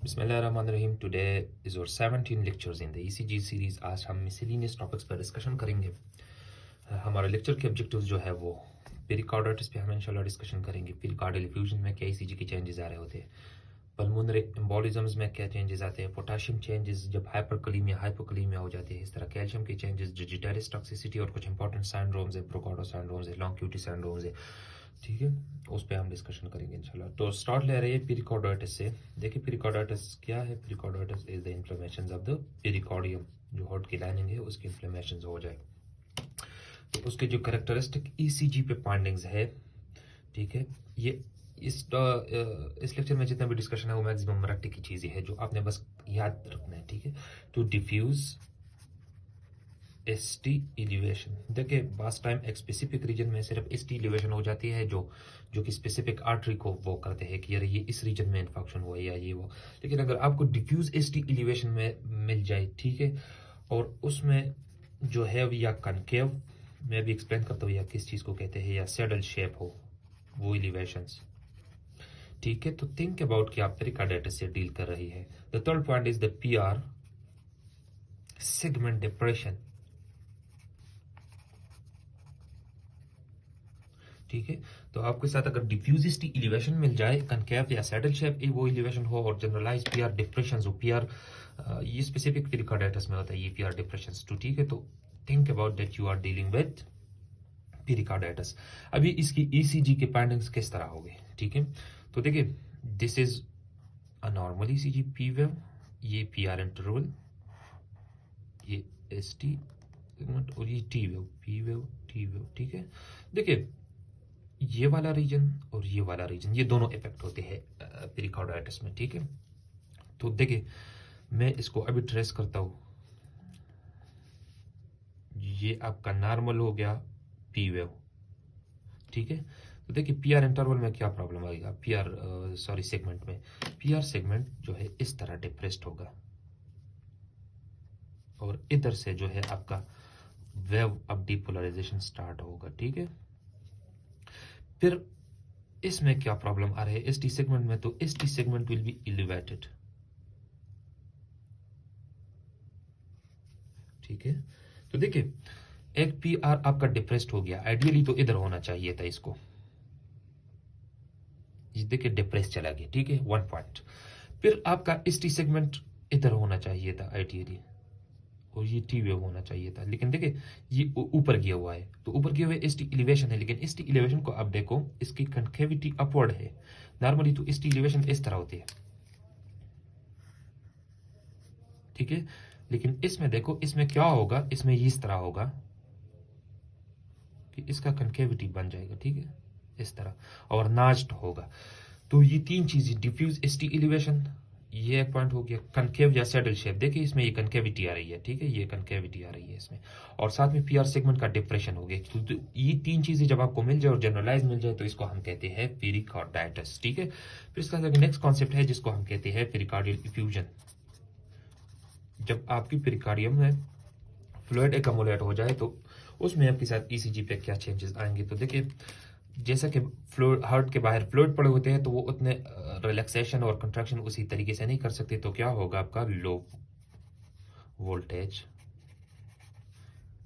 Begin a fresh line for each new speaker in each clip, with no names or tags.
बिस्मिल्लाहिर्रहमानिर्रहीम। Today is और 17 lectures in the ECG series. आज हम मिसलेनियस टॉपिक्स पर डिस्कशन करेंगे। हमारा लेक्चर के ऑब्जेक्टिव्स जो है वो पेरिकार्डाइटिस पे हम इंशाल्लाह डिस्कशन करेंगे। पेरिकार्डियल इफ्यूजन में क्या ईसीजी के चेंजेस आ रहे होते हैं, पल्मोनरी एम्बोलिज्म्स में क्या चेंजेस आते हैं, पोटेशियम चेंजेस जब हाइपरकलीमिया हाइपोकलीमिया हो जाती है, इस तरह कैल्शियम के चेंजेस, डिजिटलिस टॉक्सिसिटी और कुछ इंपॉर्टेंट सिंड्रोम्स है, ब्रोकाडो सिंड्रोम्स है, लॉन्ग क्यूटी सिंड्रोम्स है। ठीक है, उस पर हम डिस्कशन करेंगे इंशाल्लाह। तो स्टार्ट ले रहे हैं पेरिकार्डाइटिस से। देखिए पेरिकार्डाइटिस क्या है। Pericarditis is the inflammation of the pericardium, जो हार्ट की लाइनिंग है उसकी इन्फ्लेमेशन हो जाए तो उसके जो करेक्टरिस्टिक ईसीजी पे फाइंडिंग्स है, ठीक है, ये इस लेक्चर में जितना भी डिस्कशन है वो मैक्सिमम मराठी की चीज़ें है जो आपने बस याद रखना है। ठीक है, टू डिफ्यूज एसटी एलिवेशन। देखिए बास टाइम एक स्पेसिफिक रीजन में सिर्फ एसटी एलिवेशन हो जाती है जो जो कि स्पेसिफिक आर्टरी को वो करते हैं कि यार ये इस रीजन में इन्फेक्शन हुआ या ये वो। लेकिन अगर आपको डिफ्यूज एसटी एलिवेशन में मिल जाए, ठीक है, और उसमें जो है या कनकेव, मैं भी एक्सप्लेन करता हूँ या किस चीज़ को कहते हैं, या सैडल शेप हो वो एलिवेशंस, ठीक है, तो थिंक अबाउट कि आप पेरिकार्डाइटिस से डील कर रही है। The third point is the PR segment depression. ठीक है, तो आपके साथ अगर डिफ्यूजिस्टी एलिवेशन मिल जाए, कनकेव या सैडल शेप वो एलिवेशन हो और जनरलाइज पीआर डिप्रेशन हो, पीआर ये स्पेसिफिक पेरिकार्डाइटिस में होता है ये पीआर डिप्रेशन, तो ठीक है, तो think about that you are dealing with pericarditis. अभी इसकी ईसीजी के फाइंडिंग्स किस तरह होंगे, ठीक है, तो देखिए this is a normal ECG P wave, ये पीआर इंटरवल, ये एसटी सेगमेंट और ये T wave, P wave T wave. ठीक है, देखिए ये वाला रीजन और ये वाला रीजन, ये दोनों इफेक्ट होते हैं पेरिकार्डाइटिस में। ठीक है, तो देखिए मैं इसको अभी ट्रेस करता हूँ। ये आपका नॉर्मल हो गया पी वेव, ठीक है, तो देखिए पीआर इंटरवल में क्या प्रॉब्लम आएगा, पीआर सॉरी सेगमेंट में, पीआर सेगमेंट जो है इस तरह डिप्रेस्ड होगा और इधर से जो है आपका वेव अब डिपोलराइजेशन स्टार्ट होगा। ठीक है, फिर इसमें क्या प्रॉब्लम आ रहा है एसटी सेगमेंट में, तो ST segment will be elevated. ठीक है, तो देखिए एक पीआर आपका डिप्रेस्ड हो गया, आइडियली तो इधर होना चाहिए था इसको, ये देखिए डिप्रेस चला गया। ठीक है, वन पॉइंट। फिर आपका एसटी सेगमेंट इधर होना चाहिए था आइडियली, और ये टी वेव होना चाहिए था, लेकिन देखिए ये ऊपर गया हुआ है, तो ऊपर गया हुआ एसटी एलिवेशन है, लेकिन एसटी एलिवेशन को आप देखो इसकी कनकेविटी अपवर्ड है। नॉर्मली तो एसटी एलिवेशन इस तरह होती है, ठीक है, लेकिन इसमें देखो इसमें क्या होगा, इसमें इस तरह होगा कि इसका कनकेविटी बन जाएगा, ठीक है, इस तरह, और नाज्ड होगा। तो ये तीन चीजें, डिफ्यूज एसटी एलिवेशन, ये एक पॉइंट हो गया, कनकेव या सैडल शेप, देखिए इसमें ये कनकेविटी आ रही है, ठीक है, ये कनकेविटी आ रही है इसमें, और साथ में पीआर सेगमेंट का डिप्रेशन हो गया। तो ये तीन चीजें जब आपको मिल जाए और जनरलाइज मिल जाए तो इसको हम कहते हैं पेरिकार्डाइटिस। ठीक है, फिर इसका नेक्स्ट कॉन्सेप्ट है जिसको हम कहते हैं पेरिकार्डियल इफ्यूजन। जब आपकी पेरिकार्डियम में फ्लूइड एकमुलेट हो जाए तो उसमें आपके साथ ईसीजी पे क्या चेंजेस आएंगे। तो देखिए जैसा कि फ्लूइड हार्ट के बाहर फ्लूइड पड़े होते हैं तो वो उतने रिलैक्सेशन और कंट्रैक्शन उसी तरीके से नहीं कर सकते, तो क्या होगा आपका लो वोल्टेज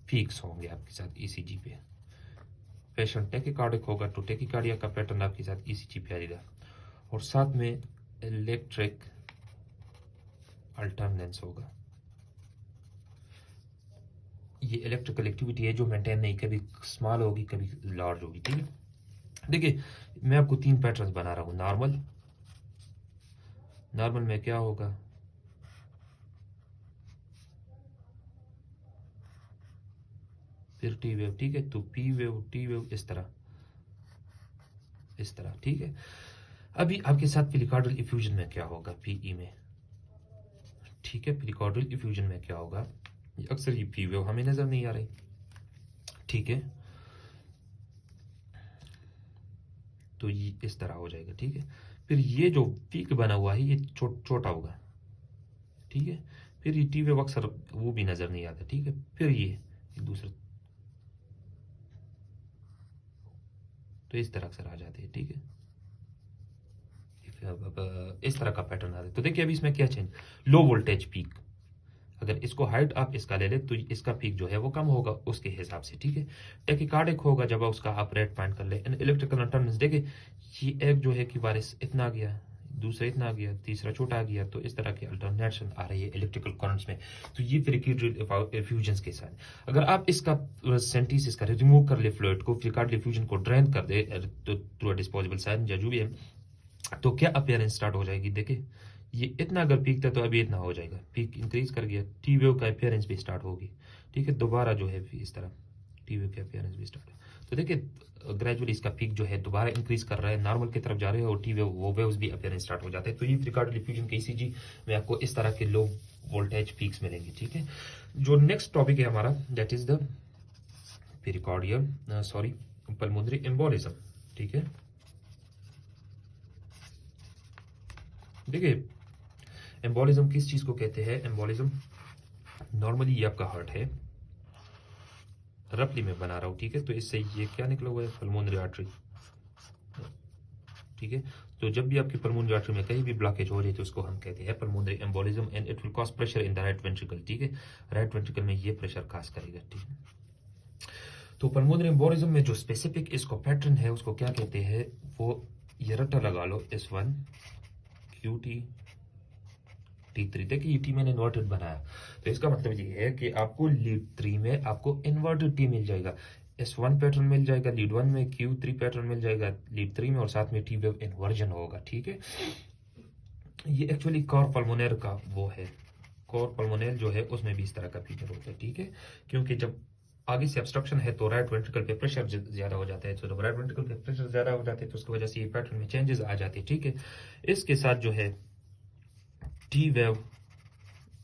पीक्स होंगे आपके साथ ईसीजी पे। पेशेंट टेकिकार्डिक होगा तो टेकिकार्डिया का पैटर्न आपके साथ ईसीजी पे आएगा, और साथ में इलेक्ट्रिक अल्टरनेंस होगा। ये इलेक्ट्रिकल एक्टिविटी है जो मेंटेन नहीं, कभी स्मॉल होगी कभी लार्ज होगी। ठीक है, देखिए मैं आपको तीन पैटर्न्स बना रहा हूँ। नॉर्मल, नॉर्मल में क्या होगा, फिर टी वेव, ठीक है, तो पी वेव टी वेव इस तरह, इस तरह। ठीक है, अभी आपके साथ पेरिकार्डियल इफ्यूजन में क्या होगा, पीई में, ठीक है, पेरिकार्डियल इफ्यूजन में क्या होगा, ये अक्सर ये पी वेव हमें नजर नहीं आ रही, ठीक है, तो ये इस तरह हो जाएगा। ठीक है, फिर ये जो पीक बना हुआ है ये छोटा होगा, ठीक है, फिर ये टी वेव अक्सर वो भी नजर नहीं आता। ठीक है, फिर ये दूसरा, तो इस तरह अक्सर आ जाते हैं। ठीक है, इस तरह का पैटर्न आ रहा है। तो देखिए अभी इसमें क्या चेंज, लो वोल्टेज पीक, अगर इसको हाइट आप इसका ले ले तो इसका पीक जो है वो कम होगा उसके हिसाब से, ठीक है। टेकिकार्डिक होगा जब उसका आप रेट फाइंड कर ले। इलेक्ट्रिकल टर्मिनल्स देखिए, ये एक जो है कि वारिस इतना आ गया, दूसरा इतना आ गया, तीसरा छोटा आ गया, तो इस तरह की अल्टरनेशन आ रही है इलेक्ट्रिकल करंट्स में। तो ये फेरिकिड एफ्यूजन्स के साथ अगर आप इसका सेंटिस इसका रिमूव कर ले फ्लूइड को, फेरिकिड एफ्यूजन को ड्रेन कर दे तो थ्रू अ डिस्पोजेबल साइरेंज या जो भी है, तो क्या अपीयरेंस स्टार्ट हो जाएगी। देखिए ये इतना अगर पीक था तो अभी इतना हो जाएगा, पीक इंक्रीज कर गया, टी वेव का अपीयरेंस भी स्टार्ट होगी, ठीक है। दोबारा जो है इस तरह टी वेव की अपीयरेंस भी स्टार्ट है। तो देखिए ग्रेजुअली इसका पीक जो है दोबारा इंक्रीज कर रहा है, नॉर्मल की तरफ जा रहे हैं और टी वेव वो वेव्स भी अपीयरेंस स्टार्ट हो जाते हैं। तो ये फेरिकिड डिफ्यूजन के ईसीजी में आपको इस तरह के लो वोल्टेज पीक्स मिलेंगे, ठीक है। जो नेक्स्ट टॉपिक है हमारा that is the pericardial sorry pulmonary embolism, ठीक है। देखिए एम्बोलिज्म किस चीज को कहते हैं। एम्बोलिज्म नॉर्मली ये आपका हार्ट है, रफली मैं बना रहा हूं, ठीक है। तो इससे ये क्या निकला हुआ है, पल्मोनरी आर्टरी, ठीक है। तो जब भी आपकी पल्मोनरी आर्टरी में कहीं भी ब्लॉकेज हो रही है तो उसको हम कहते हैं pulmonary embolism and it will cause pressure in the right ventricle, ठीक है। राइट वेंट्रिकल में ये प्रेशर काज करेगा, ठीक है। तो पल्मोनरी एम्बोलिज्म में जो स्पेसिफिक इसको पैटर्न है उसको क्या कहते हैं, वो ये रट्टा लगा लो, S1 QT T3। देखिए टी मैंने इन्वर्टेड बनाया, तो इसका मतलब ये है कि आपको लीड 3 में आपको इन्वर्टेड टी मिल जाएगा, S1 पैटर्न मिल जाएगा लीड 1 में, Q3 पैटर्न मिल जाएगा लीड 3 में, और साथ में टी वेव इन्वर्जन होगा, ठीक है। ये एक्चुअली कॉर पल्मोनर का वो है, कॉर पल्मोनर जो है उसमें भी इस तरह का फीचर होता है, ठीक है। क्योंकि जब आगे से ऑब्स्ट्रक्शन है तो राइट वेंट्रिकल पे प्रेशर ज्यादा हो जाता है, तो जब राइट वेंट्रिकल पे प्रेशर ज्यादा हो जाता है तो उसकी वजह से ये पैटर्न में चेंजेस आ जाते हैं, ठीक है। इसके साथ जो है टी वेव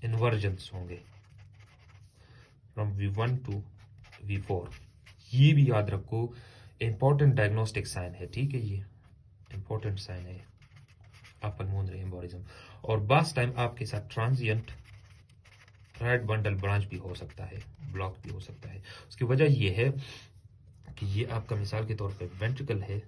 इन्वर्जन्स होंगे फ्रॉम V1 टू V4, ये भी याद रखो, इंपॉर्टेंट डायग्नोस्टिक साइन है, ठीक है। ये इंपॉर्टेंट साइन है पल्मोनरी एम्बोलिज्म। और बास टाइम आपके साथ ट्रांजिएंट राइट बंडल ब्रांच भी हो सकता है, ब्लॉक भी हो सकता है। उसकी वजह ये है कि ये आपका मिसाल के तौर पे वेंट्रिकल है,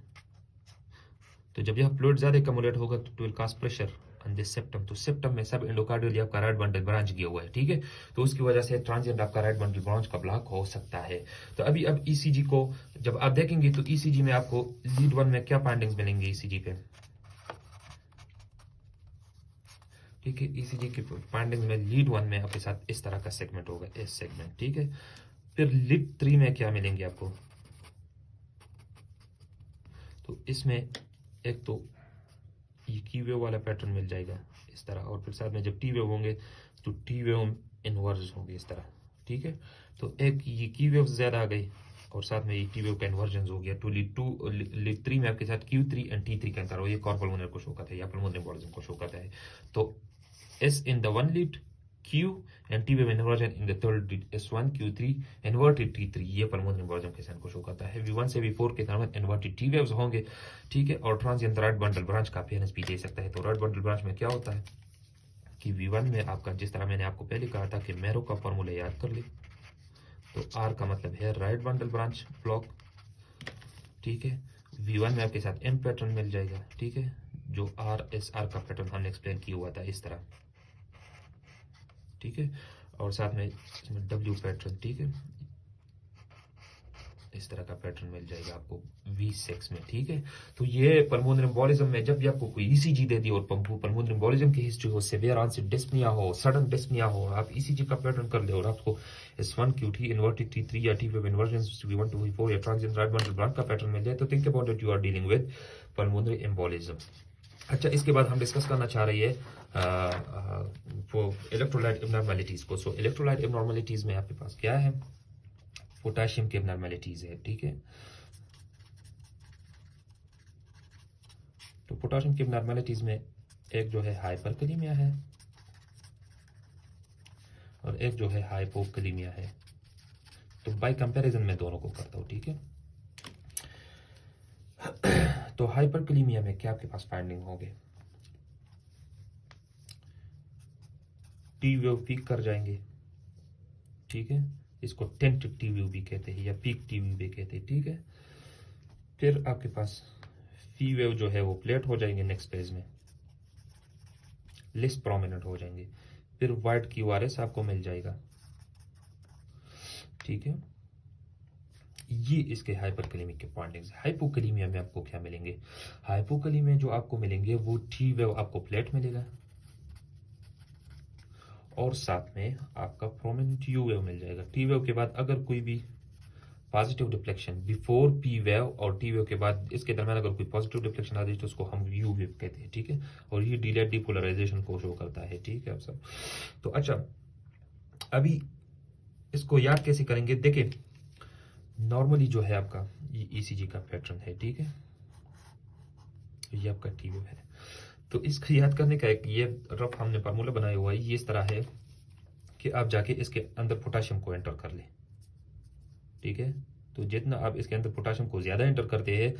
तो जब यह फ्लूइड ज्यादा कमुलेट होगा तो it will cause pressure on this septum, तो सेप्टम में सब एंडोकार्डियल आपका राइट बंडल ब्रांच गया हुआ है, ठीक है। तो उसकी वजह से ट्रांजिएंट आपका राइट बंडल ब्रांच का ब्लॉक हो सकता है। तो अभी अब ईसीजी को जब आप देखेंगे तो ईसीजी में आपको लीड 1 में क्या फाइंडिंग्स मिलेंगे ईसीजी पे, ठीक है। ईसीजी की फाइंडिंग्स में लीड 1 में आपके साथ इस तरह का सेगमेंट होगा, एस सेगमेंट, ठीक है। फिर लीड 3 में क्या मिलेंगे आपको, तो इसमें एक तो ये की वेव वाला पैटर्न मिल जाएगा इस तरह, और फिर साथ में जब टी वेव होंगे तो टी वेव इन्वर्स होंगे इस तरह, ठीक है। तो एक ये की वेव ज्यादा आ गई और साथ में ये टी वेव का इन्वर्जन हो गया, तो लीड 3 में आपके साथ Q3 एंड T3 का अंतर हो, ये कॉर पल्मोनर को शो करता है या पल्मोनरी एम्बोलिज्म को शो करता है। तो S in the one lead, Q and T wave inversion in the third lead, S1 Q3 inverted T3, ये पल्मोनरी एम्बोलिज्म के साइन को शो करता है। V1 से V4 के दरमियान इन्वर्टेड टी वेव्स होंगे, ठीक है। और ट्रांजिएंट राइट बंडल ब्रांच का अपीयरेंस भी दे सकता है। तो राइट बंडल ब्रांच में क्या होता है कि V1 में आपका, जिस तरह मैंने आपको पहले कहा था कि मैरो का फॉर्मूला याद कर ले, तो R का मतलब है राइट बंडल ब्रांच ब्लॉक, ठीक है। V1 में आपके साथ M पैटर्न मिल जाएगा, ठीक है, जो RSR का पैटर्न हमने एक्सप्लेन किया हुआ था इस तरह, ठीक है। और साथ में इसमें W पैटर्न, ठीक है, इस तरह का पैटर्न मिल जाएगा आपको V6 में, ठीक है। तो ये पल्मोनरी एम्बोलिज्म में जब भी आपको कोई ईसीजी दे दी और पल्मोनरी एम्बोलिज्म की हिस्ट्री हो, सेवियर ऑनसेट डिस्पनिया हो, सडन डिस्पनिया हो, आप ईसीजी का पैटर्न कर ले और आपको S1 QT इन्वर्टेड T3 या T wave inversion V1 to V4 या ट्रांजिएंट राइट बंडल ब्रांच का पैटर्न मिल जाए, तो think about it, you are dealing with pulmonary embolism. अच्छा, इसके बाद हम डिस्कस करना चाह रही है वो इलेक्ट्रोलाइट एबनॉर्मलिटीज को। सो इलेक्ट्रोलाइट एबनॉर्मलिटीज में आपके पास क्या है, पोटेशियम की एबनॉर्मलिटीज है, ठीक है। तो पोटेशियम की एबनॉर्मलिटीज में एक जो है हाइपरकलीमिया है और एक जो है हाइपोकलीमिया है। तो बाय कंपैरिजन में दोनों को करता हूं, ठीक है। तो हाइपरकलीमिया में क्या आपके पास फाइंडिंग होंगे, टी वेव पीक कर जाएंगे, ठीक है। इसको टेंटेड टी वेव भी कहते हैं या पीक टी वेव भी कहते हैं, ठीक है। फिर आपके पास फी वेव जो है वो प्लेट हो जाएंगे नेक्स्ट फेज में, लेस प्रोमिनेंट हो जाएंगे। फिर वाइड QRS आपको मिल जाएगा, ठीक है। ये इसके हाइपरकलीमिक के पॉइंटिंग्स। हाइपोकलीमिया में आपको क्या मिलेंगे? हाइपोकलीमिया जो आपको मिलेंगे वो टी वेव आपको फ्लैट मिलेगा और साथ में आपका प्रोमिनेंट यू वेव मिल जाएगा। टी वेव के बाद अगर कोई भी positive deflection before P wave और टी वेव के बाद इसके दरम्यान अगर कोई पॉजिटिव डिफ्लेक्शन आ जाए तो उसको हम यू वेव कहते हैं, ठीक है। और ये डिलेड डिपोलराइजेशन को शो करता है, ठीक है आप सब। तो अच्छा, अभी इसको याद कैसे करेंगे? देखिए नॉर्मली जो है आपका ये ईसीजी का पैटर्न है, ठीक है। ये आपका टी वेव है। तो इसको याद करने का एक ये रफ हमने फार्मूला बनाया हुआ है, ये इस तरह है कि आप जाके इसके अंदर पोटाशियम को एंटर कर ले, ठीक है। तो जितना आप इसके अंदर पोटाशियम को ज्यादा एंटर करते हैं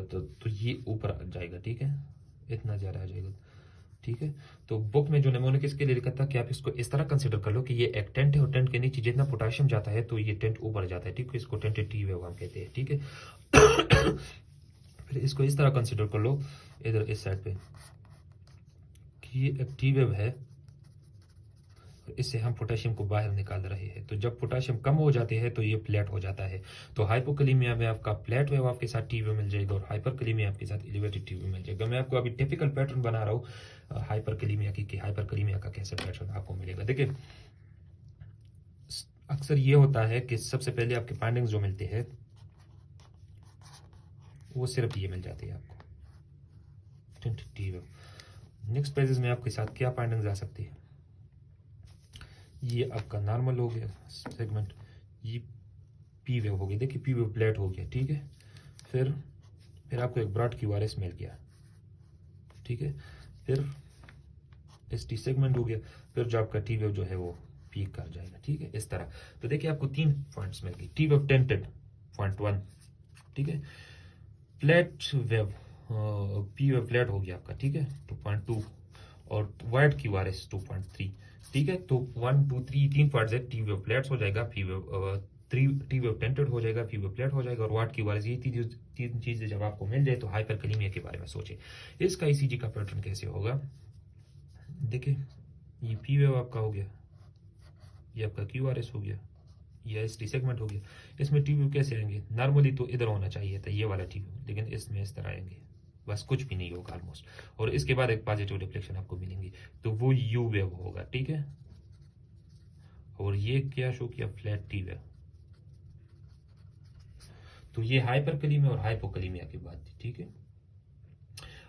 तो ये ऊपर जाएगा, ठीक है, इतना ज्यादा आ जाएगा, ठीक है। तो बुक में जो नमूने किसके लिए लिखा था कि आप इसको इस तरह कंसिडर कर लो कि ये एक टेंट है और टेंट के नीचे जितना पोटाशियम जाता है तो ये टेंट ऊपर जाता है, ठीक है। इसको टेंटेड टी वेव हम कहते हैं, ठीक है। फिर इसको इस तरह कंसिडर कर लो इधर इस साइड पे कि ये एक टी वेव है, इससे हम पोटेशियम को बाहर निकाल रहे हैं। तो जब पोटेशियम कम हो जाते हैं तो ये फ्लैट हो जाता है। तो हाइपोकलीमिया में आपका फ्लैट वेव आपके साथ टी वेव मिल जाएगा और हाइपरकलीमिया आपके साथ एलिवेटेड टी वेव मिल जाएगा। मैं आपको अभी टिपिकल पैटर्न बना रहा हूँ हाइपरकलीमिया की, कि हाइपरकलीमिया का कैसे पैटर्न आपको मिलेगा। देखिए अक्सर ये होता है कि सबसे पहले आपके फाइंडिंग्स जो मिलते हैं वो सिर्फ ये मिल जाती है आपको टी वेव। नेक्स्ट पेजेस में आपके साथ क्या फाइंडिंग्स आ सकती है? ये आपका नॉर्मल हो गया सेगमेंट, ये पी वेव हो गया, देखिए पी वेव फ्लैट हो गया, ठीक है। फिर आपको एक ब्रॉड QRS मिल गया, ठीक है। फिर ST सेगमेंट हो गया, फिर जो आपका टी वेव जो है वो पीक कर जाएगा, ठीक है, इस तरह। तो देखिए आपको 3 पॉइंट्स मिल गए। टी वेव टेंटेड पॉइंट 1, ठीक है। Flat wave P wave flat हो गया आपका, ठीक है, 2.2 और वाइड QRS 2.3, ठीक है। तो 1 2 3 3 पॉइंट्स है। टी वेव फ्लैट्स हो जाएगा, P wave T wave tented हो जाएगा, पी वेव फ्लैट हो जाएगा और वाट QRS। ये तीन चीजें जब आपको मिल जाए तो हाइपरकलीमिया के बारे में सोचे। इसका ईसीजी का पैटर्न कैसे होगा? देखिए ये पी वेव आपका हो गया, ये आपका QRS हो गया, ये ST सेगमेंट हो गया। इसमें टी वेव कैसे आएंगे? नॉर्मली तो इधर होना चाहिए था ये वाला टी वेव, लेकिन इसमें इस तरह आएंगे, बस कुछ भी नहीं होगा ऑलमोस्ट। और इसके बाद एक पॉजिटिव रिफ्लेक्शन आपको मिलेंगी, तो वो यू वेव होगा, ठीक है। और ये क्या शो किया? Flat T wave. तो ये हाइपरकलीमिया और हाइपोकलीमिया की बात थी, ठीक है।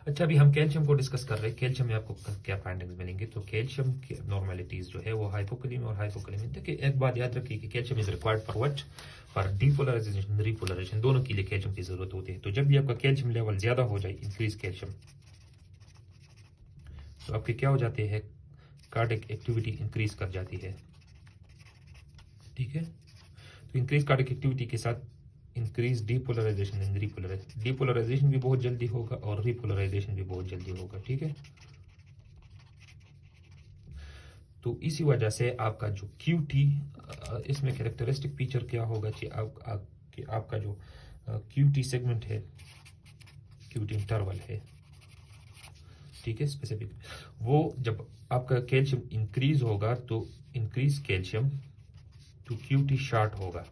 अच्छा अभी हम कैल्शियम को डिस्कस कर रहे हैं। कैल्शियम में आपको क्या फाइंडिंग्स मिलेंगे? तो कैल्शियम की नॉर्मेलिटीज जो है वो हाइपोकलीमिया और हाइपोकलीमिया। देखिए एक बात याद रखिए कि calcium is required for what? For depolarization, repolarization, दोनों के लिए कैल्शियम की जरूरत होती है। तो जब भी आपका कैल्शियम लेवल ज्यादा हो जाए, इंक्रीज कैल्शियम, तो आपके क्या हो जाते हैं? कार्डियक एक्टिविटी इंक्रीज कर जाती है, ठीक है। तो इंक्रीज कार्डियक एक्टिविटी के साथ increase depolarization and repolarization. Depolarization भी बहुत जल्दी होगा और रिपोलराइजेशन भी बहुत जल्दी होगा, ठीक है। तो इसी वजह से आपका जो QT, इसमें कैरेक्टरिस्टिक फीचर क्या होगा कि आपका जो QT सेगमेंट है, QT इंटरवल है, ठीक है, स्पेसिफिक, वो जब आपका कैल्शियम इंक्रीज होगा तो इंक्रीज कैल्शियम तो QT शॉर्ट होगा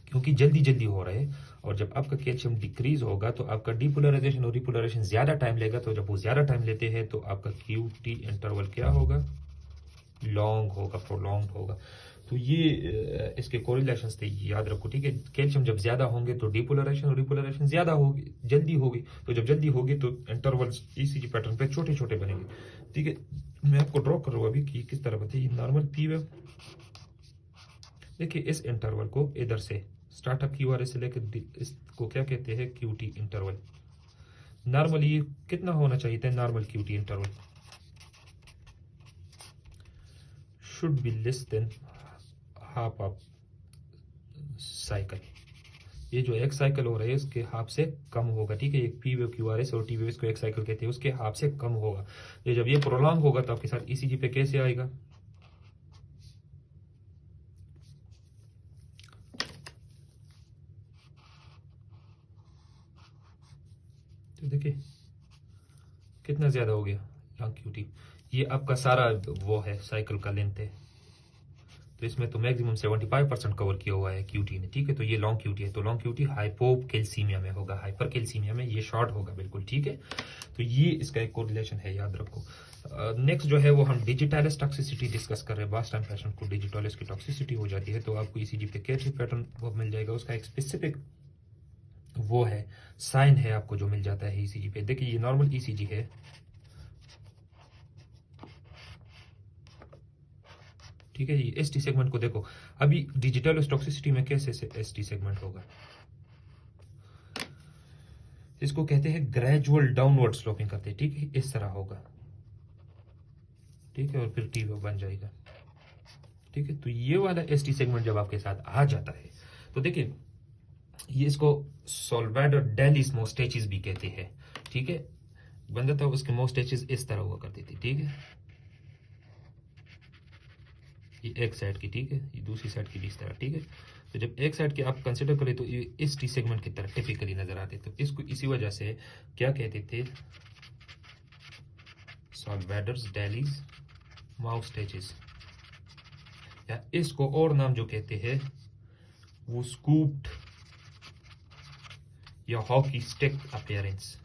क्योंकि जल्दी जल्दी हो रहा है। और जब आपका कैल्शियम डिक्रीज होगा तो आपका डिपोलराइजेशन और रिपोलराइजेशन ज्यादा टाइम लेगा। तो जब वो ज्यादा टाइम लेते हैं तो आपका QT इंटरवल क्या होगा? लॉन्ग होगा, प्रोलॉन्ग होगा। तो ये इसके कोरिलेशंस थे, याद रखो, ठीक है। कैल्शियम जब ज्यादा होंगे तो डिपोलराइजेशन और रिपोलराइजेशन ज्यादा होगी, जल्दी होगी। तो जब जल्दी होगी तो इंटरवल्स ईसीजी पैटर्न पे छोटे छोटे बनेंगे, ठीक है। मैं आपको ड्रॉ कर रहा हूँ अभी कि किस तरह बताइए। नॉर्मल पी वेव, देखिए इस इंटरवल को इधर से स्टार्टअप QRS से लेकर इसको क्या कहते हैं? QT interval. नॉर्मली ये कितना होना चाहिए था? Normal QT interval should be less than half of cycle. ये जो एक साइकिल हो रहा है इसके हाफ से कम होगा, ठीक है। एक पी वेव QRS और टी वेव इसको एक साइकिल कहते हैं, उसके हाफ से कम होगा। ये जब ये प्रोलॉन्ग होगा तो आपके साथ ईसीजी पे कैसे आएगा? तो देखिए कितना ज्यादा हो गया, लॉन्ग क्यूटी, ये आपका सारा वो है साइकिल का लेंथ है, तो इसमें तो मैक्सिमम 75% कवर किया हुआ है क्यूटी ने, ठीक है। तो ये लॉन्ग क्यूटी है, तो लॉन्ग क्यूटी हाइपोकैल्सीमिया में होगा, हाइपरकैल्सीमिया में ये शॉर्ट होगा बिल्कुल, ठीक है। तो ये इसका एक कोरिलेशन है, याद रखो। नेक्स्ट जो है वो हम डिजिटालिस टॉक्सिसिटी डिस्कस कर रहे हैं। बास्ट टाइम पेशेंट को डिजिटालिस की टॉक्सिसिटी हो जाती है, तो आपको ईसीजी पे कैसे पैटर्न वो मिल जाएगा, उसका एक स्पेसिफिक वो है साइन है आपको जो मिल जाता है ईसीजी पे। देखिए ये नॉर्मल ईसीजी है, ठीक है। ये एसटी सेगमेंट को देखो, अभी डिजिटल टॉक्सिसिटी में कैसे से एसटी सेगमेंट होगा, इसको कहते हैं ग्रेजुअल डाउनवर्ड स्लोपिंग करते हैं, ठीक है। इस तरह होगा, ठीक है, और फिर टी बन जाएगा, ठीक है। तो ये वाला एसटी सेगमेंट जब आपके साथ आ जाता है, तो देखिए ये इसको सोल्वेडर डेलिस मोस्टेचिस भी कहते हैं, ठीक है। बन जाता है उसके मोस्टेचिस इस तरह हुआ करती थी, ठीक है। ये एक साइड की, ठीक है, ये दूसरी साइड की भी इस तरह, ठीक है। तो जब एक साइड के आप कंसिडर करें तो ये इस टी सेगमेंट की तरह टिपिकली नजर आते, तो इसको इसी वजह से क्या कहते थे, सोल्वेडर्स डेलिस माउस्टेचिस, या इसको और नाम जो कहते हैं वो स्कूप्ड या हॉकी स्टिक अपीयरेंस,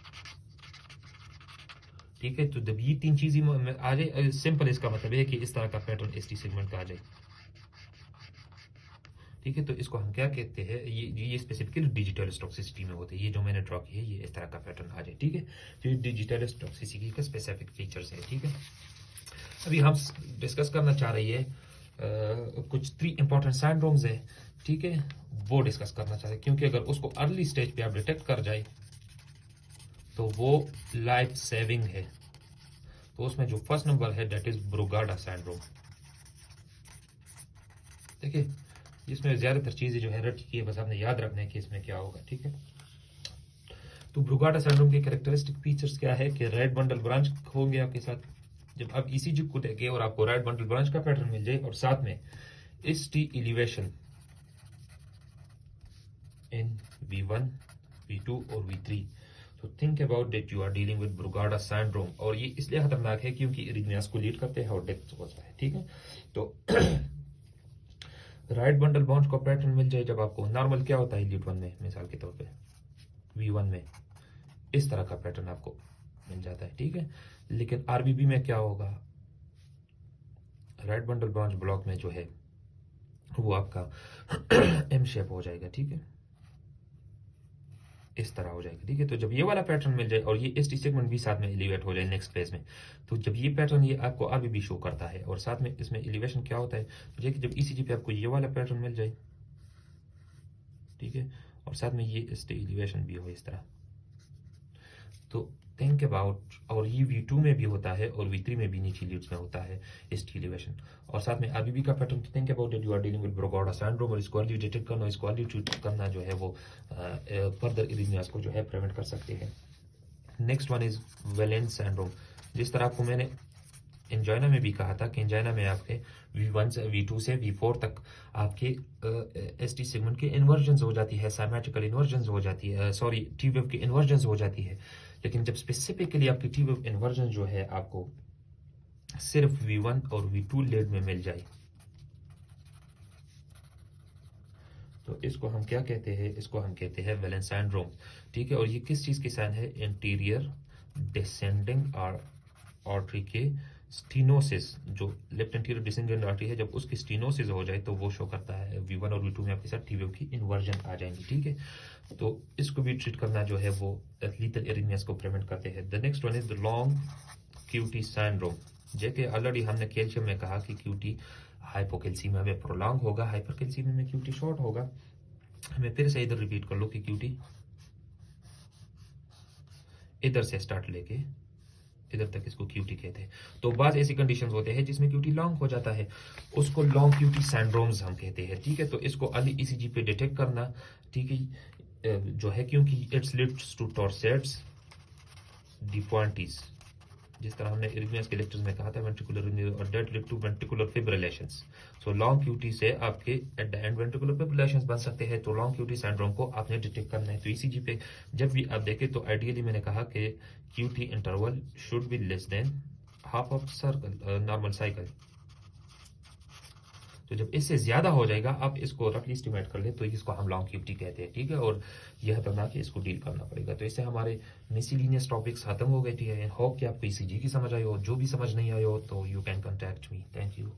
ठीक है। तो जब ये तीन चीजें आ जाए, सिंपल इसका मतलब है कि इस तरह का पैटर्न एसटी सेगमेंट का आ जाए, ठीक है। तो इसको हम क्या कहते हैं, ये स्पेसिफिकली डिजिटल टॉक्सिसिटी में होते हैं, ये जो मैंने ड्रॉ की है ये इस तरह का पैटर्न आ जाए, ठीक है। तो ये डिजिटल टॉक्सिसिटी का स्पेसिफिक फीचर्स है, ठीक है। अभी हम डिस्कस करना चाह रही है कुछ 3 इंपॉर्टेंट सिंड्रोम्स है, ठीक है, वो डिस्कस करना चाह रहे हैं, क्योंकि अगर उसको अर्ली स्टेज पे आप डिटेक्ट कर जाए तो वो लाइफ सेविंग है। तो उसमें जो फर्स्ट नंबर है दैट इज ब्रुगाडा सिंड्रोम, देखिए इसमें ज्यादातर चीजें जो है रट की है, बस आपने याद रखना है कि इसमें क्या होगा, ठीक है। तो ब्रुगाडा सिंड्रोम के कैरेक्टरिस्टिक फीचर्स क्या है कि राइट बंडल ब्रांच होंगे आपके साथ, जब आप ईसीजी को देखें और आपको राइट बंडल ब्रांच का पैटर्न मिल जाए और साथ में ST elevation in V1, V2 और V3, तो think about that you are dealing with Brugada syndrome. और ये इसलिए खतरनाक है क्योंकि इरिथमियास को लीड करते हैं और डेथ होता है, ठीक है। तो राइट बंडल ब्रांच का पैटर्न मिल जाए जब आपको, नॉर्मल क्या होता है लीड 1 में, मिसाल के तौर पे V1 में इस तरह का पैटर्न आपको मिल जाता है, ठीक है। लेकिन आरबीबी में क्या होगा, राइट बंडल ब्रांच ब्लॉक में जो है वो आपका एम शेप हो जाएगा, ठीक है, इस तरह हो जाएगा, ठीक है। तो जब ये वाला पैटर्न मिल जाए और ये एसटी सेगमेंट भी साथ में एलिवेट हो जाए नेक्स्ट फेज में, तो जब ये पैटर्न ये आपको आरबीबी शो करता है और साथ में इसमें एलिवेशन क्या होता है, तो देखिए जब ईसीजी पे आपको ये वाला पैटर्न मिल जाए, ठीक है, और साथ में ये एसटी एलिवेशन भी हो इस तरह, तो थिंक अबाउट, और ये V2 में भी होता है और V3 में भी नीचे लीड्स में होता है एसटी एलिवेशन, और साथ में आरबीबी का pattern, think about that you are dealing with Brugada syndrome, और इसको अर्ली डिटेक्ट करना, इसको अर्ली ट्रीट करना जो है वो फर्दर इरिथमियास को जो है प्रिवेंट कर सकते हैं। Next one is valence syndrome, जिस तरह आपको मैंने एंजाइना में भी कहा था कि एंजाइना में आपके V1 से V2 से V4 तक आपके एसटी सेगमेंट के इन्वर्जन्स हो जाती है, साइमेट्रिकल इन्वर्जन्स हो जाती है, सॉरी टी वेव की इन्वर्जन्स हो जाती है। लेकिन जब स्पेसिफिकली आपकी टी वेव इन्वर्जन जो है आपको सिर्फ V1 और V2 लीड में मिल जाए, तो इसको हम क्या कहते हैं, इसको हम कहते हैं वेलेंस सिंड्रोम, ठीक है। और ये किस चीज की साइन है, इंटीरियर डिसेंडिंग आर्टरी के स्टीनोसिस, जो लेफ्ट एंटीरियर डिसेंडिंग आर्टरी है, जब उसकी स्टीनोसिस हो जाए तो वो शो करता है V1 और V2 में आपके साथ टी वेव की इन्वर्जन आ जाएंगी, ठीक है। तो इसको भी ट्रीट करना जो है वो लीथल एरिथमियास को प्रिवेंट करते हैं। The next one is the long QT syndrome, जैसे ऑलरेडी हमने कैल्शियम में कहा कि क्यूटी हाइपोकैल्सीमिया में प्रोलॉन्ग होगा, हाइपरकैल्सीमिया में क्यूटी शॉर्ट होगा। मैं फिर से इधर रिपीट कर लूं कि क्यूटी इधर से स्टार्ट लेके इधर तक इसको क्यूटी कहते हैं। तो बाद ऐसी कंडीशंस होते हैं जिसमें क्यूटी लॉन्ग हो जाता है, उसको लॉन्ग क्यूटी सिंड्रोम्स हम कहते हैं, ठीक है। तो इसको अर्ली ईसीजी पे डिटेक्ट करना, ठीक है, जो है क्योंकि इट्स लीड्स टू टॉर्सेट्स डिफॉन्टीज, जिस तरह हमने इरिथमियास के लेक्चर्स में कहा था, वेंट्रिकुलर और that lead to ventricular fibrillations. So long QT से आपके at the end ventricular fibrillations बन सकते हैं, तो लॉन्ग क्यूटी सिंड्रोम को आपने डिटेक्ट करना है। तो ईसीजी पे जब भी आप देखें तो आइडियली मैंने कहा कि QT interval should be less than half of circle normal cycle. तो जब इससे ज़्यादा हो जाएगा, आप इसको रफली एस्टिमेट कर लें, तो इसको हम लॉन्गिविटी कहते हैं, ठीक है। और यह बना के इसको डील करना पड़ेगा। तो इससे हमारे मिसलिनियस टॉपिक्स खत्म हो गए, ठीक है। होप कि आपको ईसीजी की समझ आई हो। जो भी समझ नहीं आई हो तो you can contact me. Thank you.